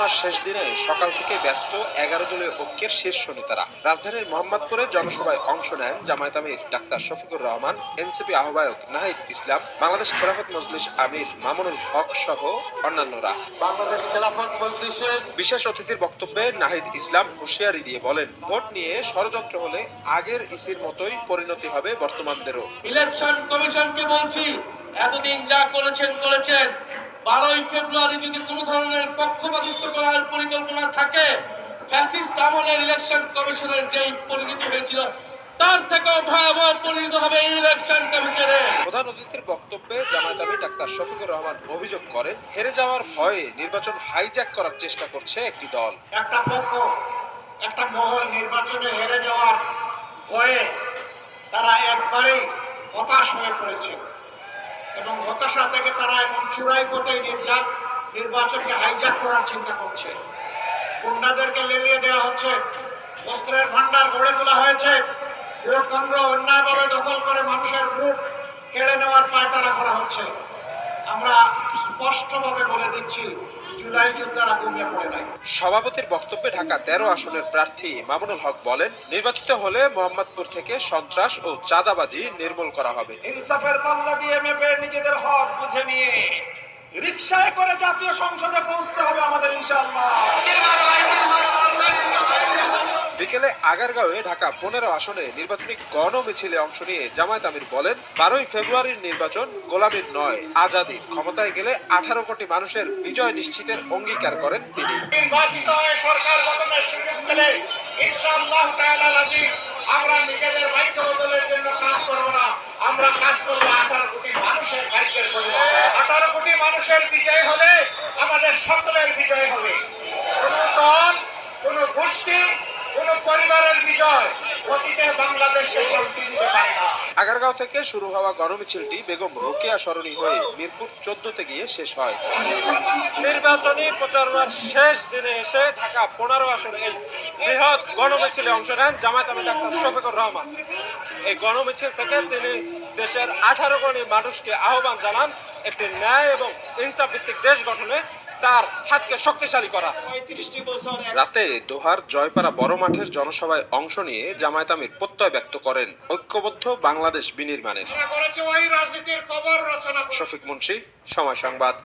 সভার শেষ দিনে সকাল থেকে ব্যস্ত 11 দলীয় ঐক্যের শীর্ষ নেতারা। রাজধানীর মোহাম্মদপুরে জনসভায় অংশ নেন জামায়াত আমির ডাক্তার শফিকুর রহমান, এনসিপি আহ্বায়ক নাহিদ ইসলাম, বাংলাদেশ খেলাফত মজলিস আমির মামুনুল হক সহ অন্যান্যরা। বাংলাদেশ খেলাফত মজলিসের বিশেষ অতিথির বক্তব্যে নাহিদ ইসলাম হুঁশিয়ারি দিয়ে বলেন, ভোট নিয়ে ষড়যন্ত্র হলে আগের ইসির মতোই পরিণতি হবে বর্তমানদেরও। ইলেকশন কমিশনকে বলছি, এতদিন যা করেছেন 12ই ফেব্রুয়ারি যদি কোনো ধরনের পক্ষপাতিত্ব করার পরিকল্পনা থাকে, ফ্যাসিস্ট আমলের ইলেকশন কমিশনের যেই পরিণতি হয়েছিল তার থেকেও ভয়াবহ পরিণত হবে এই ইলেকশন কমিশনের। প্রধান অতিথির বক্তব্যে জামায়াত আমির ডাক্তার শফিকুর রহমান অভিযোগ করেন, হেরে যাওয়ার ভয়ে নির্বাচন হাইজ্যাক করার চেষ্টা করছে একটি দল। একটা পক্ষ, একটা মহল নির্বাচনে হেরে যাওয়ার ভয়ে তারা একবারেই হতাশ হয়ে পড়েছে এবং হতাশা থেকে তারা এখন চূড়াই পথে নির্বাচনকে হাইজ্যাক করার চিন্তা করছে। গুন্ডাদেরকে লেলিয়ে দেওয়া হচ্ছে, অস্ত্রের ভান্ডার গড়ে তোলা হয়েছে, ভোট কেন্দ্র অন্যায়ভাবে দখল করে মানুষের ভোট কেড়ে নেওয়ার পায়তারা করা হচ্ছে। আমরা স্পষ্টভাবে বলে দিচ্ছি, জুলাই যোদ্ধারা ঘুমিয়ে পড়ে নাই। সভাপতির বক্তব্যে ঢাকা 13 আসনের প্রার্থী মামুনুল হক বলেন, নির্বাচিত হলে মোহাম্মদপুর থেকে সন্ত্রাস ও চাঁদাবাজি নির্মূল করা হবে। ইনসাফের পাল্লা দিয়ে মেপে নিজেদের হক বুঝে নিয়ে রিকশায় করে জাতীয় সংসদে পৌঁছতে হবে আমাদের ইনশাআল্লাহ। বিকেলে আগারগাঁওয়ে ঢাকা 15 আসনে নির্বাচনী গণমিছিলে অংশ নিয়ে জামায়াত আমির বলেন, 12ই ফেব্রুয়ারির নির্বাচন গোলামীর নয়, আজাদির। ক্ষমতায় গেলে 18 কোটি মানুষের বিজয় নিশ্চিতের অঙ্গীকার করেন তিনি। নির্বাচিত হয়ে সরকার গঠনের সুযোগ পেলে ইনশাআল্লাহ তাআলা আজিম আমরা নিজেদের ভাগ্য বদলের জন্য কাজ করব না, আমরা কাজ করব 18 কোটি মানুষের ভাগ্যের জন্য। 18 কোটি মানুষের বিজয় হলে আমাদের সকলের বিজয় হবে। কোন দল, কোন গোষ্ঠী, কোন পরিবারের বিজয় অতীতে বাংলাদেশকে শান্তি দিতে পারে না। আগারগাঁও থেকে শুরু হওয়া গণমিছিলটি বেগম রোকেয়া সরণি হয়ে মিরপুর 14-তে গিয়ে শেষ হয়। নির্বাচনী প্রচারণার শেষ দিনে এসে ঢাকা 15 আসনে এই বৃহৎ গণমিছিলে অংশ নেন জামায়াত আমির ডাক্তার শফিকুর রহমান। এই গণমিছিল থেকে তিনি দেশের 18 কোটি মানুষকে আহ্বান জানান একটি ন্যায় এবং ইনসাফ ভিত্তিক দেশ গঠনে তার হাতকে শক্তিশালী করা। রাতে দোহার জয়পাড়া বড় মাঠের জনসভায় অংশ নিয়ে জামায়াত আমির প্রত্যয় ব্যক্ত করেন, ঐক্যবদ্ধ বাংলাদেশ বিনির্মাণের। ওই রাজনীতির কবর রচনা। শফিক মুন্সি, সময় সংবাদ।